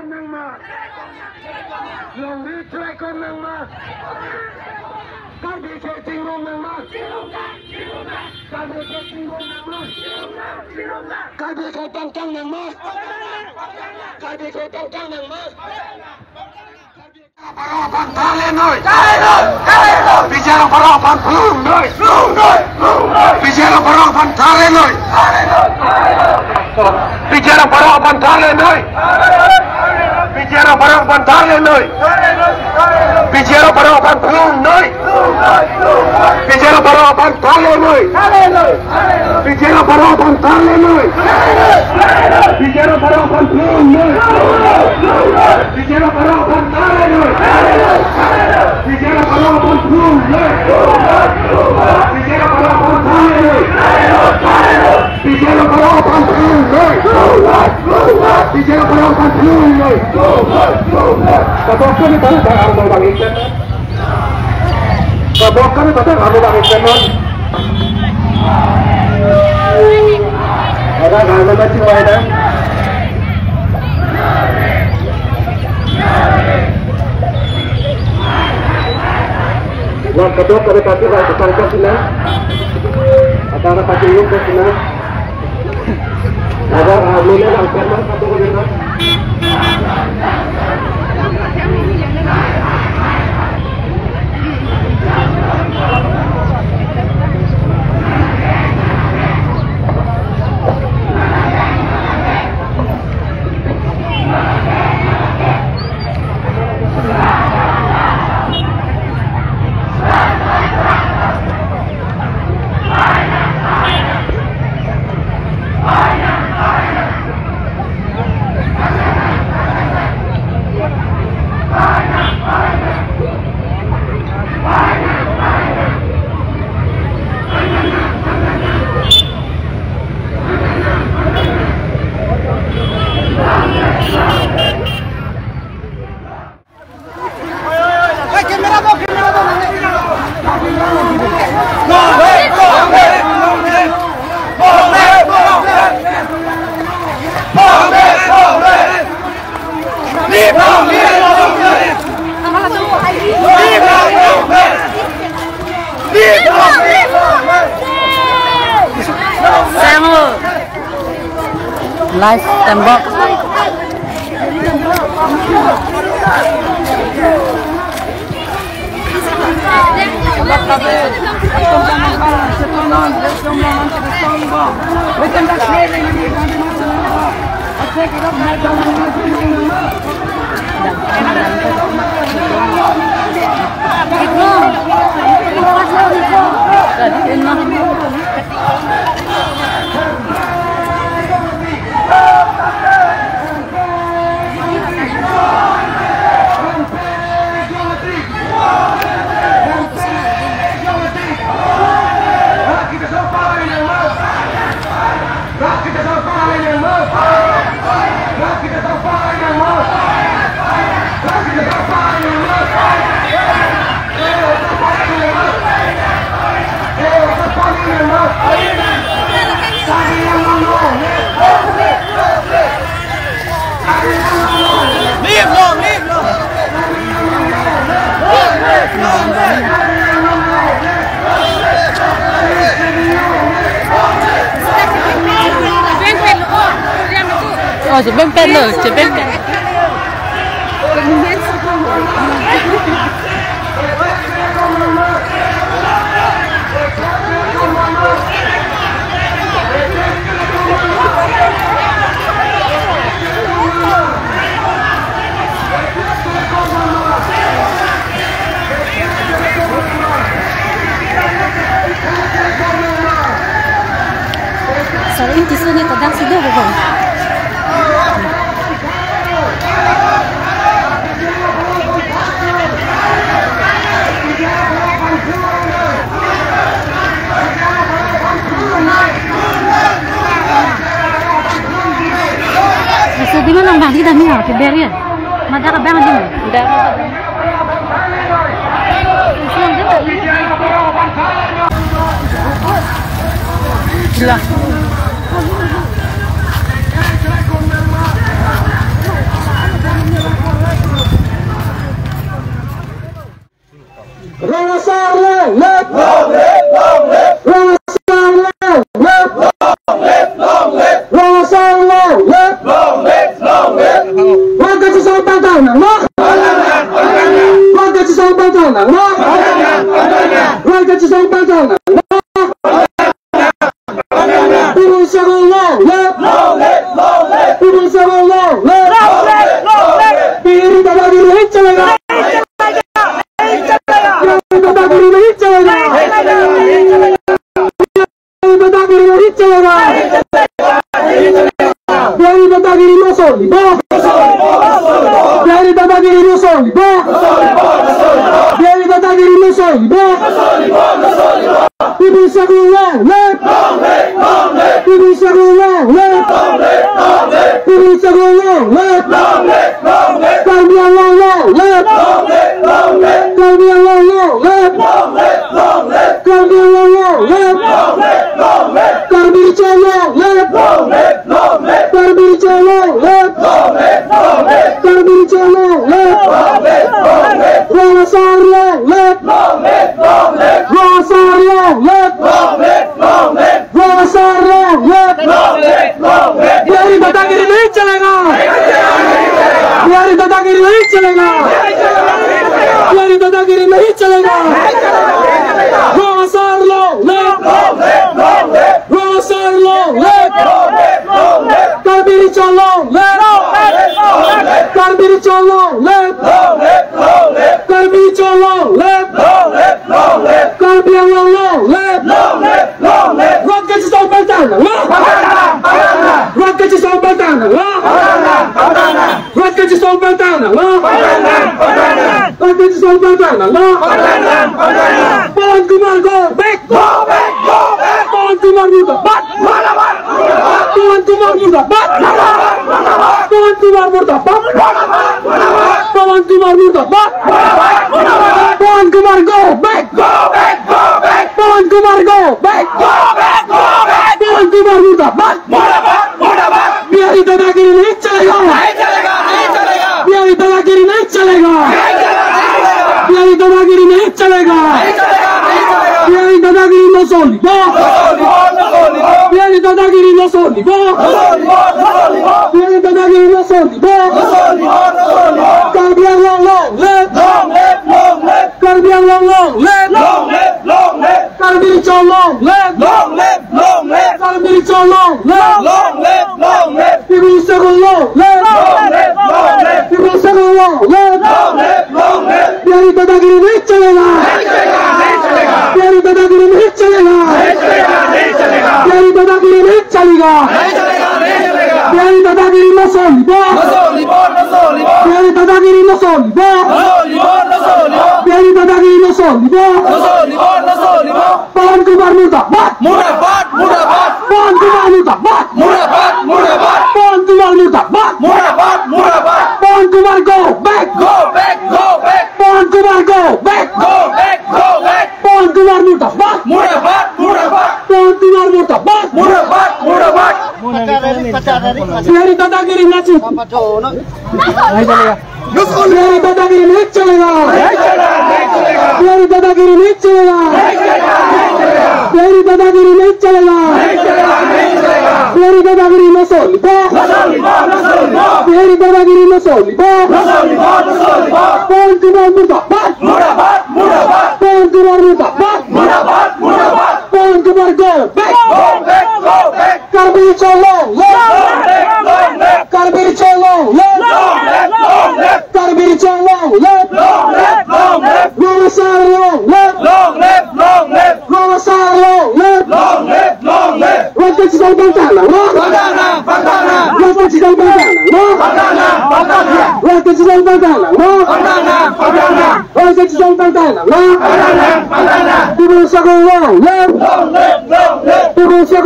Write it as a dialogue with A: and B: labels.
A: con mình mà, lòng đi chơi con mình mà, các vị chơi chinh con mình mà, các vị chơi chinh con mình mà, các vị chơi tăng căng mình mà, các vị chơi tăng căng mình mà. Bantah lên rồi, bicara barapan belum rồi, bicara barapan thalen rồi, bicara barapan thalen rồi, bicara barapan thalen rồi, bicara barapan belum rồi, bicara barapan thalen rồi, bicara barapan thalen rồi, bicara barapan belum rồi, bicara barapan thalen rồi. Bicara balapan belum, bicara balapan thalen, bicara balapan belum, bicara balapan belum. Kabokkan itu tak harus bangikan, kabokkan itu tak harus bangikan. Ada gambar macam mana? Yang kedua kami kasih rakyat sila, antara paciyong ke sila, ada milen ang kerman satu kalimat. Live tembok. Oh, sebentar loh, sebentar. Sorry, di sini kadang sudah bukan. Di mana bang kita ni ke berian? Mana bang di mana? Dah. Rosar long live! Long live! Long live! Rosar long live! Long live! Long live! Rosar long live! Long live! Long live! Huwag ka sa pagtanan mo! Huwag ka sa pagtanan mo! Huwag ka sa pagtanan mo! People say long live! Long live! Long live! People say long live! Long live! Long live! Piri tabagi nahi chalega! Piri tabagi nahi chalega! Piri tabagi nahi chalega! Piri tabagi no solibo! Piri tabagi no solibo! Piri tabagi no solibo! People say long live! Long live! Long live! People say long live! Long live! Long live! People say long live! Long live! Long live! Cambia long live! Long live! Long live! Cambia long live! Long live! Long live! Cambia long live! Long live! Long live! Cambia long live! Long live! Long live! Cambia long live! Long live! Long live! Cambia long live! Long live! Long live! Rosar long live! Long live! Long live! Rosar long live! Long live! Long live! Rosar long live! Long live! Long live! Biari दादागिरी नहीं चलेगा! बिहारी दादागिरी नहीं चलेगा! बिहारी दादागिरी नहीं चलेगा! Rosar long live! Long live! Long live! Rosar long live! Long live! Long live! Karbiri long live! Long live! Long live! Karbiri long live! Long live! Long live! Karbiri long live! Long live! Long live! Karbiri long live! Long live! Long live! Rocket is open down! Rocket is open down! Rocket is open down! Rocket is open down! Pawan Kumar go back! Go back! Go back! Pawan Kumar muda bat! Pawan Kumar muda bat! Pawan Kumar muda bat! Pawan Kumar muda bat! Pawan Kumar go back! Go back! Go back! Pawan Kumar go back! Go back! Go back! Pawan Kumar muda bat! Bihari दादागिरी नहीं चलेगा! बिहारी दादागिरी नहीं चलेगा! बिहारी दादागिरी नहीं चलेगा! बिहारी दादागिरी no solibo! बिहारी दादागिरी no solibo! बिहारी दादागिरी no solibo! Cambia long live! Long live! Long live! Cambia long live! Long live! Long live! Cambia long live! Long live! Long live! Cambia long live! Long live! Long live! People say long live! Long live! Long live! People say long live! Long live! Long live! Bihari दादागिरी नहीं चलेगा! बिहारी दादागिरी नहीं चलेगा! बिहारी दादागिरी नहीं चलेगा! बिहारी दादागिरी no solibo! बिहारी दादागिरी no solibo! बिहारी दादागिरी no solibo! पवन कुमार मुर्दाबाद! पवन कुमार मुर्दाबाद! पवन कुमार मुर्दाबाद! पवन कुमार go back! पवन कुमार go back! पवन कुमार मुर्दाबाद! पवन कुमार मुर्दाबाद! बिहारी दादागिरी नहीं बिहारी दादागिरी नहीं चलेगा! बिहारी दादागिरी नहीं चलेगा! बिहारी दादागिरी नहीं चलेगा! बिहारी दादागिरी no solibo! बिहारी दादागिरी no solibo! पवन कुमार मुर्दाबाद! पवन कुमार मुर्दाबाद! पवन Kumar go back! Karbiri long live! Karbiri long live! Karbiri long live! Rosar long live! Rosar long live! Rocket is open down! Rocket is open down! Rocket is open down! Rocket is open down! People say long live! People say